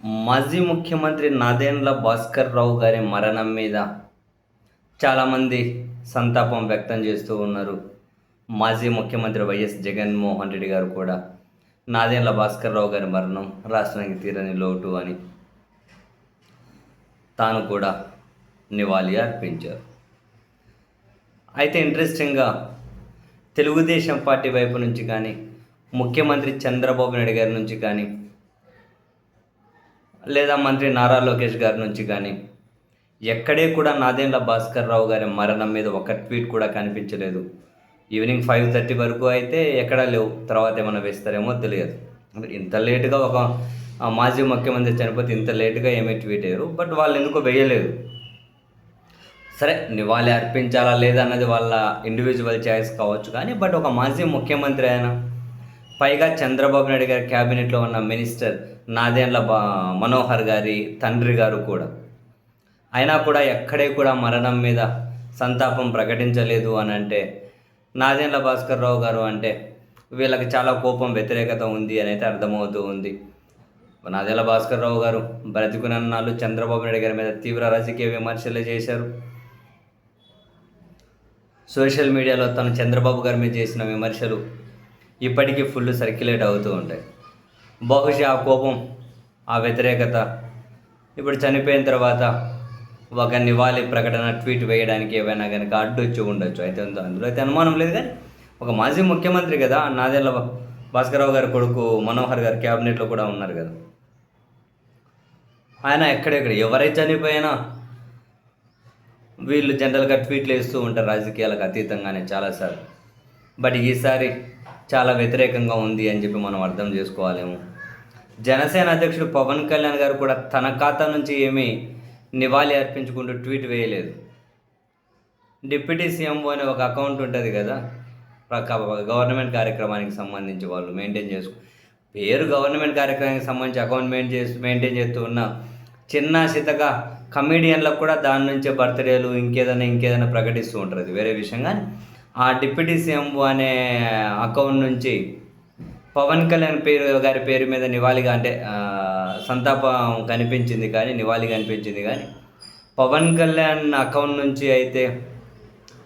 మాజీ ముఖ్యమంత్రి నాదెండ్ల భాస్కర్ రావు గారి మరణం మీద చాలామంది సంతాపం వ్యక్తం చేస్తూ ఉన్నారు. మాజీ ముఖ్యమంత్రి వైఎస్ జగన్మోహన్ రెడ్డి గారు కూడా నాదెండ్ల భాస్కర్ రావు గారి మరణం రాష్ట్రానికి తీరని లోటు అని తాను కూడా నివాళి అర్పించారు. అయితే ఇంట్రెస్టింగ్గా తెలుగుదేశం పార్టీ వైపు నుంచి కానీ, ముఖ్యమంత్రి చంద్రబాబు నాయుడు గారి నుంచి కానీ, లేదా మంత్రి నారా లోకేష్ గారి నుంచి కానీ ఎక్కడే కూడా నాదెండ్ల భాస్కర్ రావు గారి మరణం మీద ఒక ట్వీట్ కూడా కనిపించలేదు. ఈవినింగ్ 5:30 వరకు అయితే ఎక్కడా లేవు. తర్వాత ఏమైనా వేస్తారేమో తెలియదు. ఇంత లేటుగా ఒక మాజీ ముఖ్యమంత్రి చనిపోతే ఇంత లేటుగా ఏమీ ట్వీట్ అయ్యారు. బట్ వాళ్ళు ఎందుకో వేయలేదు. సరే, నివాళి అర్పించాలా లేదా అన్నది వాళ్ళ ఇండివిజువల్ చాయిస్ కావచ్చు. కానీ బట్ ఒక మాజీ ముఖ్యమంత్రి అయినా, పైగా చంద్రబాబు నాయుడు గారి క్యాబినెట్లో ఉన్న మినిస్టర్ నాదెండ్ల మనోహర్ గారి తండ్రి గారు కూడా, అయినా కూడా ఎక్కడే కూడా మరణం మీద సంతాపం ప్రకటించలేదు అని అంటే, నాదెండ్ల భాస్కర్ రావు గారు అంటే వీళ్ళకి చాలా కోపం, వ్యతిరేకత ఉంది అని అయితే అర్థమవుతూ ఉంది. నాదెండ్ల భాస్కర్ రావు గారు బ్రతికునన్నాళ్ళు చంద్రబాబు నాయుడు గారి మీద తీవ్ర రాజకీయ విమర్శలు చేశారు. సోషల్ మీడియాలో తను చంద్రబాబు గారి మీద చేసిన విమర్శలు ఇప్పటికీ ఫుల్ సర్క్యులేట్ అవుతూ ఉంటాయి. బహుశా ఆ కోపం, ఆ వ్యతిరేకత ఇప్పుడు చనిపోయిన తర్వాత ఒక నివాళి ప్రకటన ట్వీట్ వేయడానికి ఏవైనా కనుక అడ్డొచ్చి ఉండొచ్చు. అయితే అందులో అయితే అనుమానం లేదు. కానీ ఒక మాజీ ముఖ్యమంత్రి కదా, నాదెండ్ల భాస్కరరావు గారి కొడుకు మనోహర్ గారు క్యాబినెట్లో కూడా ఉన్నారు కదా, ఆయన ఎక్కడెక్కడ ఎవరైతే చనిపోయినా వీళ్ళు జనరల్గా ట్వీట్లు వేస్తూ ఉంటారు రాజకీయాలకు అతీతంగానే చాలాసార్లు. బట్ ఈసారి చాలా వ్యతిరేకంగా ఉంది అని చెప్పి మనం అర్థం చేసుకోవాలేమో. జనసేన అధ్యక్షుడు పవన్ కళ్యాణ్ గారు కూడా తన ఖాతా నుంచి ఏమీ నివాళి అర్పించుకుంటూ ట్వీట్ వేయలేదు. డిప్యూటీ సీఎంఓ అనే ఒక అకౌంట్ ఉంటుంది కదా, గవర్నమెంట్ కార్యక్రమానికి సంబంధించి వాళ్ళు మెయింటైన్ పేరు గవర్నమెంట్ కార్యక్రమానికి సంబంధించి అకౌంట్ మెయింటైన్ చేస్తూ ఉన్న చిన్న చితక కమీడియన్లకు కూడా దాని నుంచే బర్త్డేలు ఇంకేదైనా ప్రకటిస్తూ ఉంటారు. అది వేరే విషయం. కానీ ఆ డిప్యూటీ సీఎంఓ అనే అకౌంట్ నుంచి పవన్ కళ్యాణ్ గారి పేరు మీద నివాళిగా అంటే సంతాపం కనిపించింది, కానీ నివాళి కనిపించింది. కానీ పవన్ కళ్యాణ్ అకౌంట్ నుంచి అయితే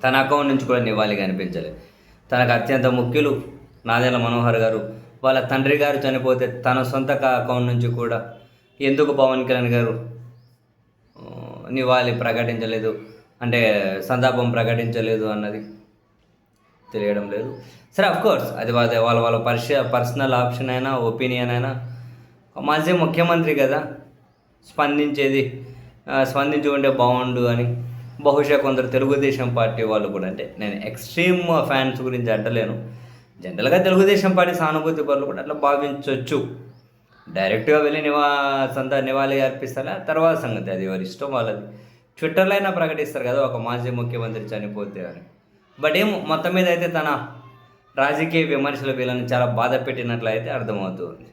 తన అకౌంట్ నుంచి కూడా నివాళి కనిపించలేదు. తనకు అత్యంత ముఖ్యులు నాదెండ్ల మనోహర్ గారు, వాళ్ళ తండ్రి గారు చనిపోతే తన సొంత అకౌంట్ నుంచి కూడా ఎందుకు పవన్ కళ్యాణ్ గారు నివాళి ప్రకటించలేదు, అంటే సంతాపం ప్రకటించలేదు అన్నది తెలియడం లేదు. సరే, అఫ్కోర్స్ అది వాళ్ళ పర్సనల్ ఆప్షన్ అయినా, ఒపీనియన్ అయినా. మాజీ ముఖ్యమంత్రి కదా, స్పందించి ఉంటే బాగుండు అని బహుశా కొందరు తెలుగుదేశం పార్టీ వాళ్ళు కూడా, అంటే నేను ఎక్స్ట్రీమ్ ఫ్యాన్స్ గురించి అంటలేను, జనరల్గా తెలుగుదేశం పార్టీ సానుభూతి పరులు కూడా అట్లా భావించవచ్చు. డైరెక్ట్గా వెళ్ళి నివాళి అర్పిస్తారా తర్వాత సంగతి, అది ఎవరి ఇష్టం వాళ్ళది. ట్విట్టర్లో అయినా ప్రకటిస్తారు కదా ఒక మాజీ ముఖ్యమంత్రి చనిపోతే అని. బట్ మొత్తం మీద అయితే తన రాజకీయ విమర్శలు వీళ్ళని చాలా బాధ పెట్టినట్లు అయితే అర్థమవుతుంది.